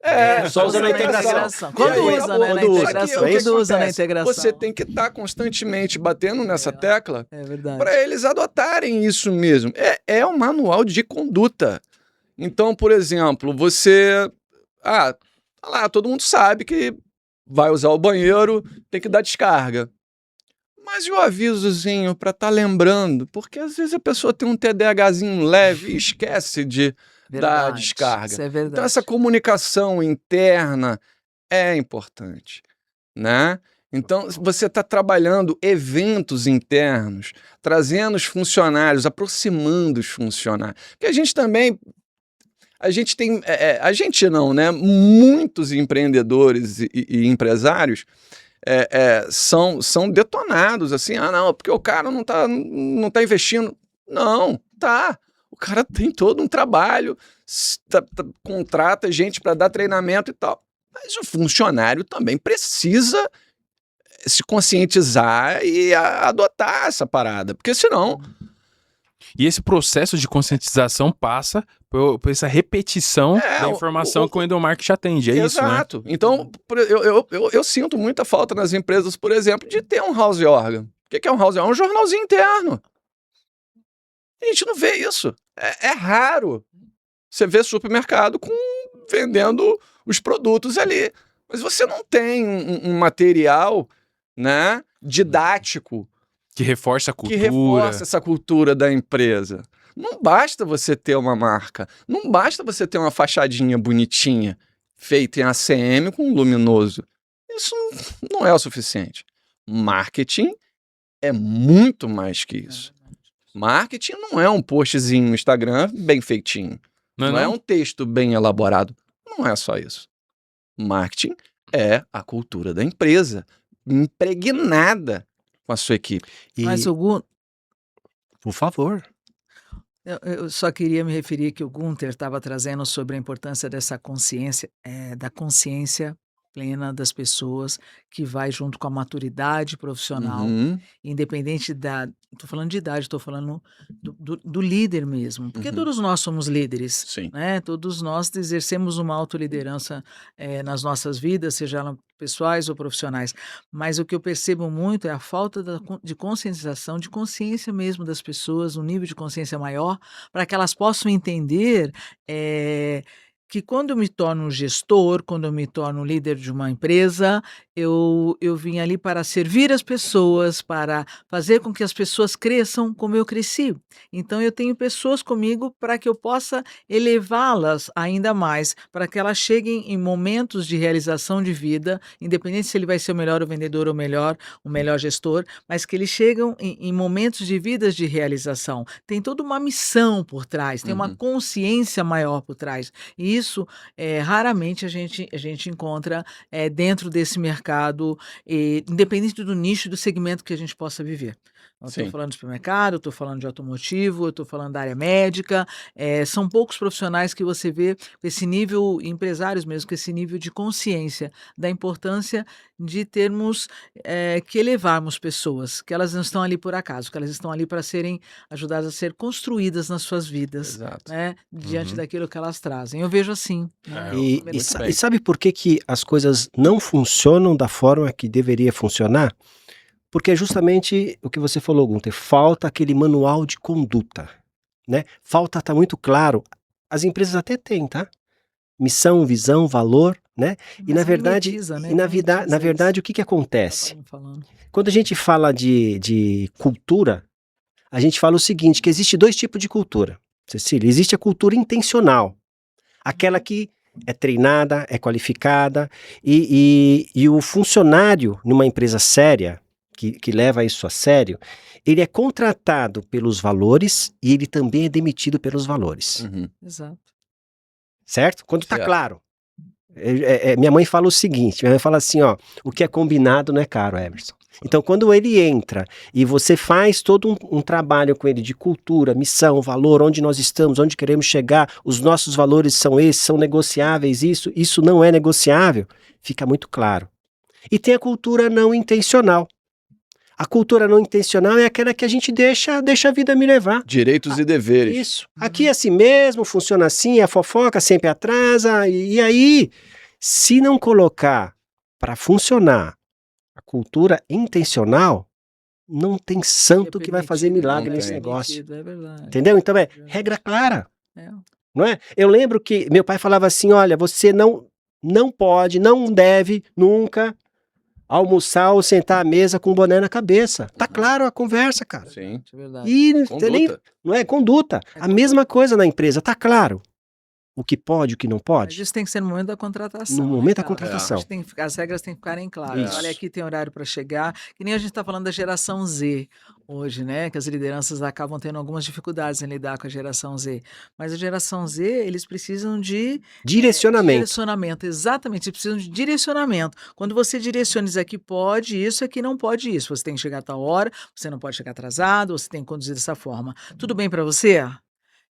Só usa na integração. Quando usa, né, na integração. Quando usa na integração. Você tem que estar constantemente batendo nessa tecla verdade. Para eles adotarem isso mesmo. É um manual de conduta. Então, por exemplo, você... todo mundo sabe que vai usar o banheiro, tem que dar descarga. Mas e o avisozinho para estar lembrando? Porque às vezes a pessoa tem um TDAHzinho leve e esquece de dar a descarga. Isso é verdade. Então essa comunicação interna é importante, né? Então você está trabalhando eventos internos, trazendo os funcionários, aproximando os funcionários. Porque a gente também... A gente não, né? Muitos empreendedores e empresários são detonados, assim, não, porque o cara não tá investindo. Não, tá. O cara tem todo um trabalho, contrata gente para dar treinamento e tal. Mas o funcionário também precisa se conscientizar e adotar essa parada, porque senão... E esse processo de conscientização passa por essa repetição da informação que o endomarketing atende, é isso, né? Exato. Então, eu sinto muita falta nas empresas, por exemplo, de ter um house organ. O que é um house organ? É um jornalzinho interno. A gente não vê isso. É raro. Você vê supermercado vendendo os produtos ali. Mas você não tem um material, né, didático Que reforça a cultura. que reforça essa cultura da empresa. Não basta você ter uma marca. Não basta você ter uma fachadinha bonitinha, feita em ACM com luminoso. Isso não é o suficiente. Marketing é muito mais que isso. Marketing não é um postzinho no Instagram bem feitinho. Não é um texto bem elaborado. Não é só isso. Marketing é a cultura da empresa, impregnada com a sua equipe. Mas o Gun... Por favor. Eu só queria me referir que o Gunther estava trazendo sobre a importância dessa consciência, da consciência plena das pessoas, que vai junto com a maturidade profissional, independente da... Estou falando de idade, estou falando do líder mesmo, porque todos nós somos líderes, Sim. né? Todos nós exercemos uma autoliderança nas nossas vidas, seja elas pessoais ou profissionais, mas o que eu percebo muito é a falta de conscientização, de consciência mesmo das pessoas, um nível de consciência maior, para que elas possam entender que quando eu me torno um gestor, quando eu me torno líder de uma empresa, eu vim ali para servir as pessoas, para fazer com que as pessoas cresçam como eu cresci. Então eu tenho pessoas comigo para que eu possa elevá-las ainda mais, para que elas cheguem em momentos de realização de vida, independente se ele vai ser o melhor vendedor ou o melhor gestor, mas que eles chegam em momentos de vidas de realização. Tem toda uma missão por trás, tem uma consciência maior por trás. E isso, raramente a gente encontra dentro desse mercado, independente do nicho, do segmento que a gente possa viver. Eu estou falando de supermercado, eu estou falando de automotivo, eu estou falando da área médica. São poucos profissionais que você vê com esse nível, empresários mesmo, com esse nível de consciência da importância de termos que elevarmos pessoas, que elas não estão ali por acaso, que elas estão ali para serem ajudadas a ser construídas nas suas vidas, né, diante daquilo que elas trazem. Eu vejo assim. Né? E sabe por que as coisas não funcionam da forma que deveria funcionar? Porque é justamente o que você falou, Gunther, falta aquele manual de conduta, né? Falta, tá muito claro, as empresas até têm, tá? Missão, visão, valor, né? Mas e na verdade, mimetiza, né? na verdade o que acontece? Quando a gente fala de cultura, a gente fala o seguinte, que existe 2 tipos de cultura, Cecília. Existe a cultura intencional, aquela que é treinada, é qualificada, e o funcionário numa empresa séria, que leva isso a sério, ele é contratado pelos valores e ele também é demitido pelos valores. Exato. Certo? Quando está claro. Minha mãe fala o seguinte, minha mãe fala assim, ó, o que é combinado não é caro, Emerson. Então, quando ele entra e você faz todo um trabalho com ele de cultura, missão, valor, onde nós estamos, onde queremos chegar, os nossos valores são esses, são negociáveis, isso não é negociável, fica muito claro. E tem a cultura não intencional. A cultura não intencional é aquela que a gente deixa a vida me levar. Direitos e deveres. Isso. Aqui é assim mesmo, funciona assim, a fofoca sempre atrasa. E aí, se não colocar para funcionar a cultura intencional, não tem santo que vai fazer milagre nesse negócio. É verdade. Entendeu? Então regra clara. Não é? Eu lembro que meu pai falava assim, olha, você não pode, não deve nunca almoçar ou sentar à mesa com um boné na cabeça. Tá claro a conversa, cara. Sim. É verdade. E Conduta. não é conduta. A mesma coisa na empresa, tá claro. O que pode, o que não Mas pode. isso tem que ser no momento da contratação. No momento da cara? contratação. As regras têm que ficarem claras. Isso. Olha, aqui tem horário para chegar. Que nem a gente está falando da geração Z hoje, né? Que as lideranças acabam tendo algumas dificuldades em lidar com a geração Z. Mas a geração Z, eles precisam de Direcionamento. Direcionamento, exatamente. Eles precisam de direcionamento. Quando você direciona isso aqui pode, isso aqui não pode isso. Você tem que chegar a tal hora, você não pode chegar atrasado, você tem que conduzir dessa forma. Tudo bem para você?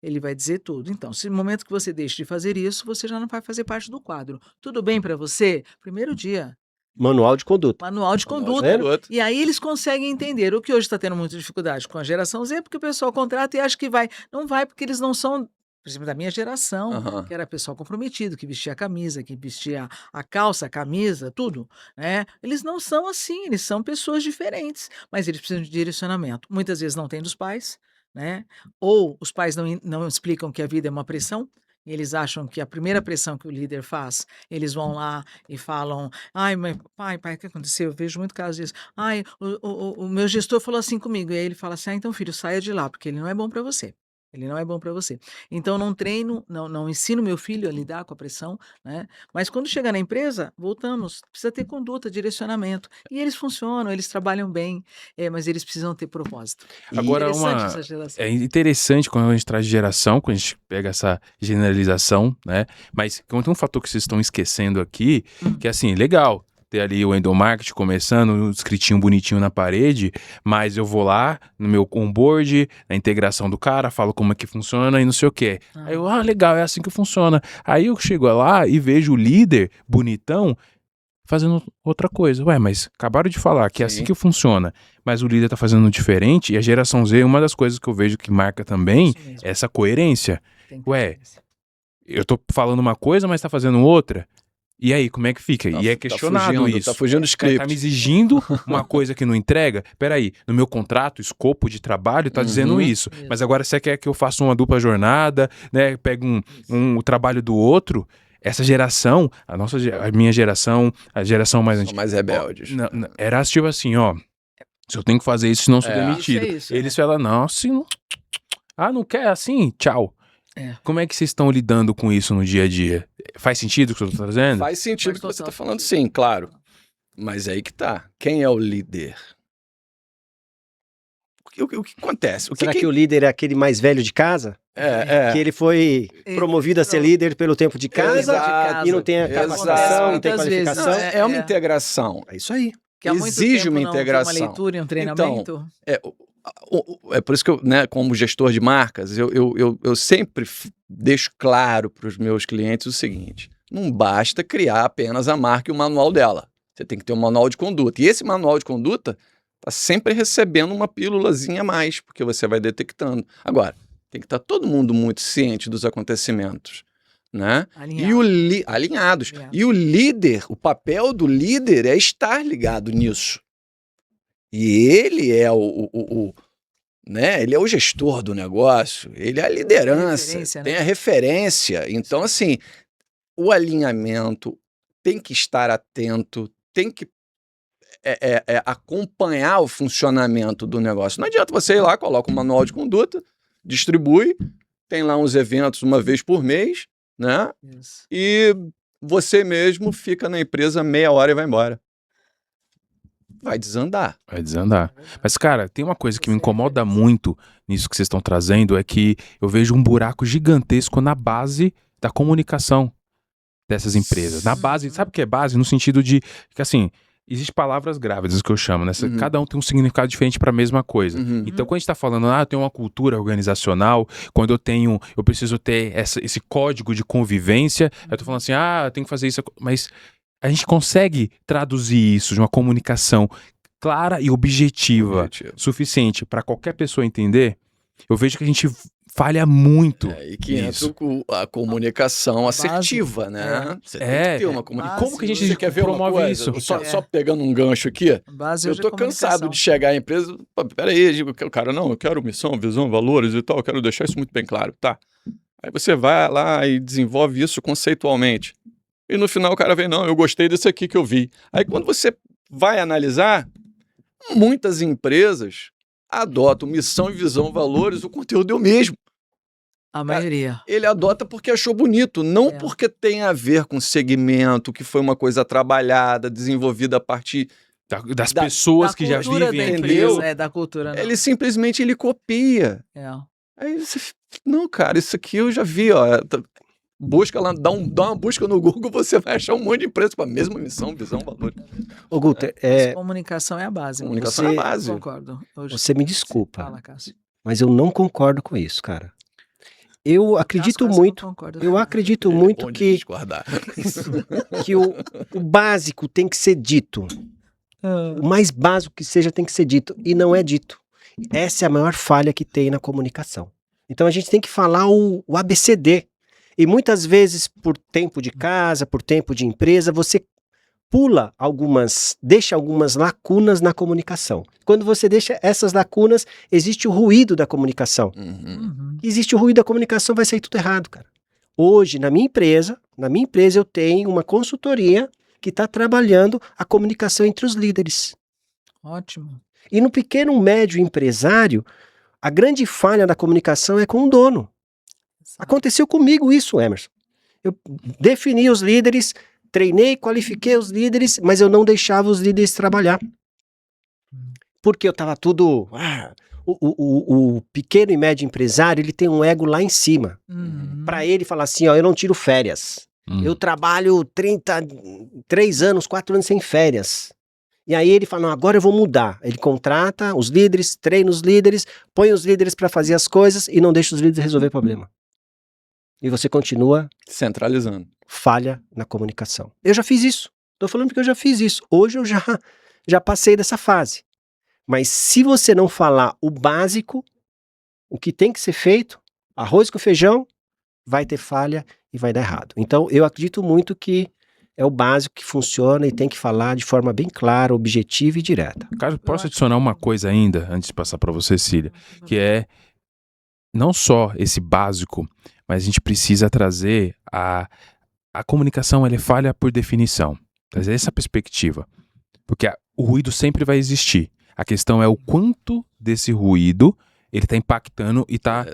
ele vai dizer tudo. Então, se no momento que você deixa de fazer isso, você já não vai fazer parte do quadro. Tudo bem para você? Primeiro dia, Manual de conduta. manual de Manual de conduta. conduta. E aí eles conseguem entender. O que hoje está tendo muita dificuldade com a geração Z, porque o pessoal contrata e acha que vai. Não vai, porque eles não são, por exemplo, da minha geração, Aham. que era pessoal comprometido, que vestia a camisa, que vestia a calça, a camisa, tudo, né? Eles não são assim, eles são pessoas diferentes, mas eles precisam de direcionamento. Muitas vezes não tem dos pais, né? Ou os pais não explicam que a vida é uma pressão. E eles acham que a primeira pressão que o líder faz, eles vão lá e falam: ai, mãe, pai, o que aconteceu? Eu vejo muito casos disso. Ai, o meu gestor falou assim comigo. E aí ele fala assim: ah, então, filho, saia de lá, porque ele não é bom para você. Ele não é bom para você. Então, não treino, não ensino meu filho a lidar com a pressão, né? Mas quando chega na empresa, voltamos, precisa ter conduta, direcionamento. E eles funcionam, eles trabalham bem, mas eles precisam ter propósito. Agora, Interessante essa geração. é interessante quando a gente traz de geração, quando a gente pega essa generalização, né? Mas tem um fator que vocês estão esquecendo aqui, que é assim, legal ter ali o endomarketing começando, um escritinho bonitinho na parede, mas eu vou lá no meu onboard, na integração do cara, falo como é que funciona e não sei o quê. Aí eu, legal, é assim que funciona. Aí eu chego lá e vejo o líder bonitão fazendo outra coisa. Ué, mas acabaram de falar que é assim Sim. que funciona, mas o líder tá fazendo diferente, e a geração Z, uma das coisas que eu vejo que marca também Isso mesmo. é essa coerência. Tem Ué, coerência. Eu tô falando uma coisa, mas tá fazendo outra. E aí, como é que fica? E é questionado isso. Tá fugindo do script. Tá me exigindo uma coisa que não entrega? Peraí, no meu contrato, escopo de trabalho tá dizendo isso. Isso. Mas agora você quer que eu faça uma dupla jornada, né? Pegue um trabalho do outro. Essa geração, a minha geração, a geração mais São antiga. mais rebeldes. Era tipo assim, ó. Se eu tenho que fazer isso, senão eu sou É. demitido. Isso é isso, Eles falam, não, assim. Não quer assim? Tchau. É. Como é que vocês estão lidando com isso no dia a dia? Faz sentido o que eu tô trazendo? Faz sentido o Faz que você total tá falando, sim, claro. Mas aí que tá. Quem é o líder? O que acontece? Será que o líder é aquele mais velho de casa? Que ele foi promovido a ser líder pelo tempo de casa Exato. e não tem a capacitação, não tem Muitas vezes. qualificação? Não, É uma integração. É isso aí. Que há muito exige tempo uma não tem integração. uma leitura e um treinamento. É por isso que eu, né, como gestor de marcas, eu sempre deixo claro para os meus clientes o seguinte: não basta criar apenas a marca e o manual dela. Você tem que ter um manual de conduta. E esse manual de conduta está sempre recebendo uma pílulazinha a mais, porque você vai detectando. Agora, tem que estar todo mundo muito ciente dos acontecimentos, né? Alinhados. E o líder, o papel do líder é estar ligado nisso. E ele é né? Ele é o gestor do negócio, ele é a liderança, tem a referência. Então, assim, o alinhamento tem que estar atento, tem que acompanhar o funcionamento do negócio. Não adianta você ir lá, coloca um manual de conduta, distribui, tem lá uns eventos uma vez por mês, né? Isso. E você mesmo fica na empresa meia hora e vai embora. Vai desandar. Vai desandar. Mas, cara, tem uma coisa que me incomoda muito nisso que vocês estão trazendo, é que eu vejo um buraco gigantesco na base da comunicação dessas empresas. Na base, sabe o que é base? No sentido de que, assim, existem palavras grávidas, que eu chamo, né? Cada um tem um significado diferente para a mesma coisa. Então, quando a gente tá falando, eu tenho uma cultura organizacional, quando eu preciso ter esse código de convivência, eu tô falando assim, eu tenho que fazer isso, mas a gente consegue traduzir isso de uma comunicação clara e objetiva. Suficiente para qualquer pessoa entender? Eu vejo que a gente falha muito. E que entra a comunicação assertiva, né? Você tem que ter uma comunicação. Como que a gente quer ver promove isso? Só pegando um gancho aqui, eu tô cansado de chegar à empresa, peraí, cara, não, eu quero missão, visão, valores e tal, eu quero deixar isso muito bem claro, tá? Aí você vai lá e desenvolve isso conceitualmente. E no final o cara vem, não, eu gostei desse aqui que eu vi. Aí quando você vai analisar, muitas empresas adotam missão, visão, valores, o conteúdo é o mesmo. A maioria. Ele adota porque achou bonito, não porque tem a ver com segmento, que foi uma coisa trabalhada, desenvolvida a partir das pessoas que já vivem, entendeu? Da cultura. Não. Ele simplesmente copia. Aí você, não, cara, isso aqui eu já vi, ó. Busca lá, dá uma busca no Google, você vai achar um monte de empresa com a mesma missão, visão, valor. Ô, Guter, comunicação é a base. Comunicação é a base. Concordo. Você me desculpa, Fala, Cássio. mas eu não concordo com isso, cara. Eu acredito muito, eu acredito muito Onde que, discordar. que o básico tem que ser dito. O mais básico que seja tem que ser dito. E não é dito. Essa é a maior falha que tem na comunicação. Então a gente tem que falar o ABCD. E muitas vezes, por tempo de casa, por tempo de empresa, você deixa algumas lacunas na comunicação. Quando você deixa essas lacunas, existe o ruído da comunicação. Uhum. Existe o ruído da comunicação, vai sair tudo errado, cara. Hoje, na minha empresa eu tenho uma consultoria que está trabalhando a comunicação entre os líderes. Ótimo. E no pequeno, médio empresário, a grande falha da comunicação é com o dono. Aconteceu comigo isso, Emerson. Eu defini os líderes, treinei, qualifiquei os líderes, mas eu não deixava os líderes trabalhar. Porque eu estava tudo... O pequeno e médio empresário, ele tem um ego lá em cima. Para ele falar assim, ó, eu não tiro férias. Eu trabalho 3 anos, 4 anos sem férias. E aí ele fala, não, agora eu vou mudar. Ele contrata os líderes, treina os líderes, põe os líderes para fazer as coisas e não deixa os líderes resolver o problema. E você continua Centralizando. falha na comunicação. Eu já fiz isso. Tô falando porque eu já fiz isso. Hoje eu já passei dessa fase. Mas se você não falar o básico, o que tem que ser feito, arroz com feijão, vai ter falha e vai dar errado. Então eu acredito muito que é o básico que funciona e tem que falar de forma bem clara, objetiva e direta. Cara, posso adicionar uma coisa ainda, antes de passar para você, Cília, que é não só esse básico, mas a gente precisa trazer a comunicação, ela é falha por definição. Trazer essa perspectiva. Porque o ruído sempre vai existir. A questão é o quanto desse ruído ele está impactando e está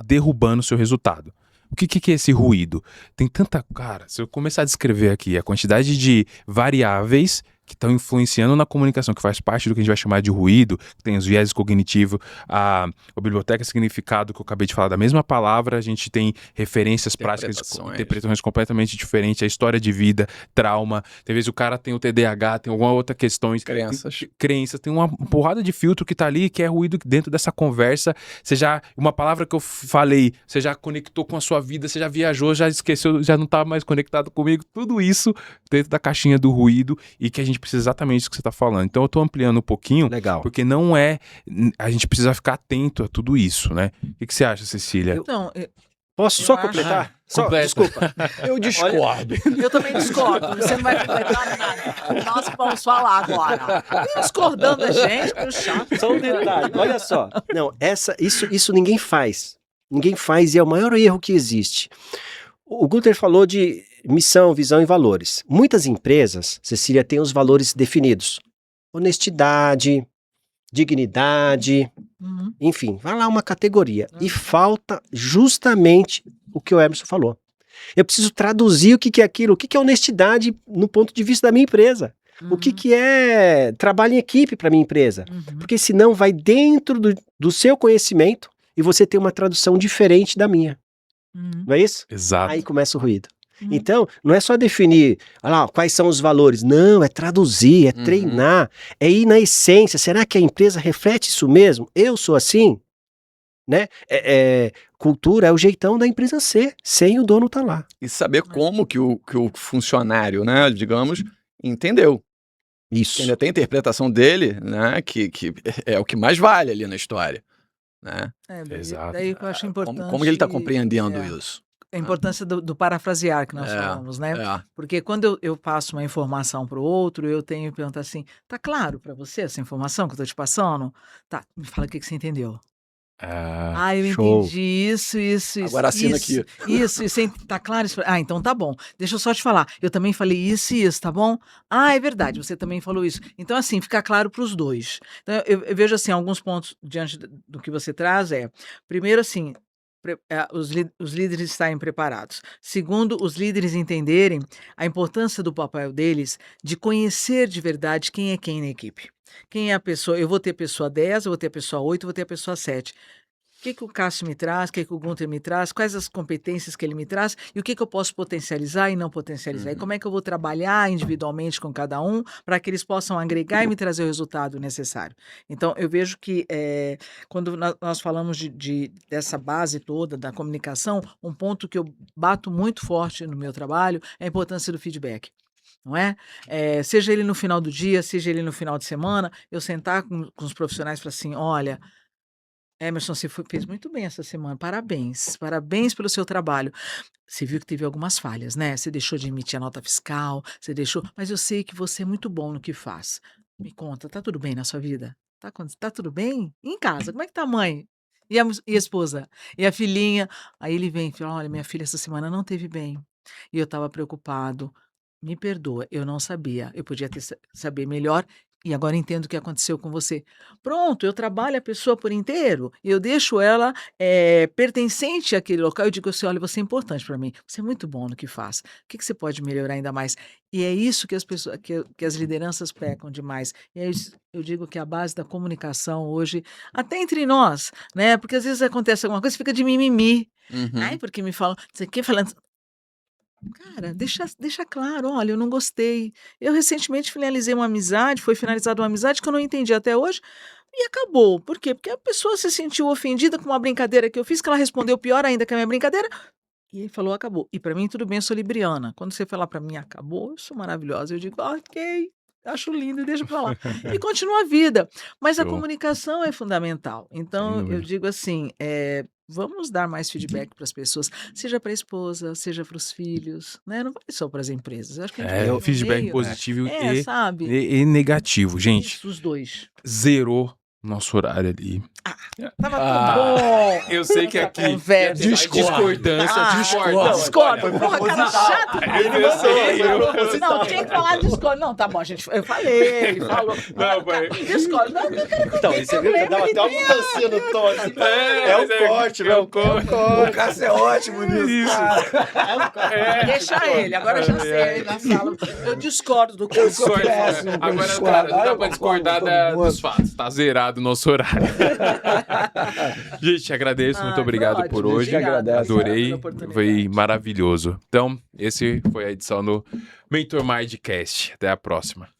derrubando o seu resultado. O que é esse ruído? Tem tanta... Cara, se eu começar a descrever aqui a quantidade de variáveis que estão influenciando na comunicação, que faz parte do que a gente vai chamar de ruído, que tem os viéses cognitivos, a biblioteca significado, que eu acabei de falar da mesma palavra, a gente tem referências práticas, interpretações completamente diferentes, a história de vida, trauma, tem vezes o cara tem o TDAH, tem alguma outra questão... Crenças, tem uma porrada de filtro que tá ali, que é ruído dentro dessa conversa, uma palavra que eu falei, você já conectou com a sua vida, você já viajou, já esqueceu, já não tá mais conectado comigo, tudo isso dentro da caixinha do ruído e que a gente precisa exatamente do que você está falando. Então eu tô ampliando um pouquinho, Legal. Porque não é... A gente precisa ficar atento a tudo isso, né? O que você acha, Cecília? Posso só completar? Desculpa. Eu discordo. Eu também discordo. Você não vai completar nada. Nós vamos falar agora. Discordando da gente, que chato. Só um detalhe, olha só. Não, isso ninguém faz. Ninguém faz e é o maior erro que existe. O Guter falou de missão, visão e valores. Muitas empresas, Cecília, têm os valores definidos. Honestidade, dignidade, enfim, vai lá uma categoria. E falta justamente o que o Emerson falou. Eu preciso traduzir o que é aquilo, o que é honestidade no ponto de vista da minha empresa. O que é trabalho em equipe para minha empresa. Porque senão vai dentro do seu conhecimento e você tem uma tradução diferente da minha. Não é isso? Exato. Aí começa o ruído. Então, não é só definir quais são os valores. Não, é traduzir, é treinar, é ir na essência. Será que a empresa reflete isso mesmo? Eu sou assim? Né? Cultura é o jeitão da empresa ser, sem o dono estar lá. E saber como que o funcionário, né, digamos, entendeu. Isso. Ainda tem a interpretação dele, né, que é o que mais vale ali na história. Né? Exato. Daí que eu acho importante... Como ele está compreendendo isso? A importância do parafrasear que nós falamos, né? Porque quando eu passo uma informação para o outro, eu tenho que perguntar assim, tá claro para você essa informação que eu estou te passando? Tá, me fala o que você entendeu. Eu entendi isso. Agora assina aqui. Isso, tá claro? Isso? Então tá bom. Deixa eu só te falar. Eu também falei isso e isso, tá bom? É verdade, você também falou isso. Então, assim, fica claro para os dois. Então, eu vejo, assim, alguns pontos diante do que você traz primeiro, assim, os líderes estarem preparados. Segundo, os líderes entenderem a importância do papel deles de conhecer de verdade quem é quem na equipe. Quem é a pessoa? Eu vou ter pessoa 10, eu vou ter pessoa 8, eu vou ter a pessoa 7. que o Cássio me traz, o que o Gunther me traz, quais as competências que ele me traz e o que eu posso potencializar e não potencializar. E como é que eu vou trabalhar individualmente com cada um para que eles possam agregar e me trazer o resultado necessário. Então, eu vejo que quando nós falamos dessa base toda da comunicação, um ponto que eu bato muito forte no meu trabalho é a importância do feedback. Não é? Seja ele no final do dia, seja ele no final de semana, eu sentar com os profissionais e falar assim, olha, Emerson, você fez muito bem essa semana, parabéns pelo seu trabalho. Você viu que teve algumas falhas, né? Você deixou de emitir a nota fiscal, mas eu sei que você é muito bom no que faz. Me conta, tá tudo bem na sua vida? Tá tudo bem? E em casa, como é que tá a mãe? E a esposa? E a filhinha? Aí ele vem e fala, olha, minha filha essa semana não teve bem. E eu estava preocupado. Me perdoa, eu não sabia. Eu podia saber melhor e agora entendo o que aconteceu com você. Pronto, eu trabalho a pessoa por inteiro e eu deixo ela pertencente àquele local. Eu digo assim, olha, você é importante para mim. Você é muito bom no que faz. O que você pode melhorar ainda mais? E é isso que as pessoas, que as lideranças pecam demais. E é isso, eu digo que a base da comunicação hoje, até entre nós, né? Porque às vezes acontece alguma coisa e fica de mimimi. Ai, porque me falam, você quer falando... Cara, deixa claro, olha, eu não gostei. Eu recentemente foi finalizada uma amizade que eu não entendi até hoje e acabou. Por quê? Porque a pessoa se sentiu ofendida com uma brincadeira que eu fiz, que ela respondeu pior ainda que a minha brincadeira, e aí falou, acabou. E pra mim tudo bem, eu sou libriana. Quando você falar pra mim, acabou, eu sou maravilhosa. Eu digo, ok, acho lindo, deixa pra lá. E continua a vida. Mas a Show. comunicação é fundamental. Sem Então, eu dúvida. digo assim, vamos dar mais feedback para as pessoas, seja para a esposa, seja para os filhos, né? Não vai só para as empresas. Eu acho que a gente vive num Feedback meio, positivo sabe? e negativo. Gente, Isso, os dois. zerou nosso horário ali. Tava tão bom. Eu sei que aqui Conversa. discordância, Discordo. Porra, cara chato. Eu Não, tinha que falar discordo. Não, tá bom, gente. Eu falei, ele falou. Não, pai. Discordo. Não, Então, você viu que dava até uma mudancinha no tom. Assim, é o corte, né? O corte. O Cássio é ótimo nisso, cara. deixa ele. Agora eu já sei na sala. Eu discordo do que eu sou. Agora, cara, não dá pra discordar dos fatos. Tá zerado o nosso horário. Gente, agradeço. Muito obrigado por hoje. Adorei. Foi maravilhoso. Então, esse foi a edição do Mentor Mindcast. Até a próxima.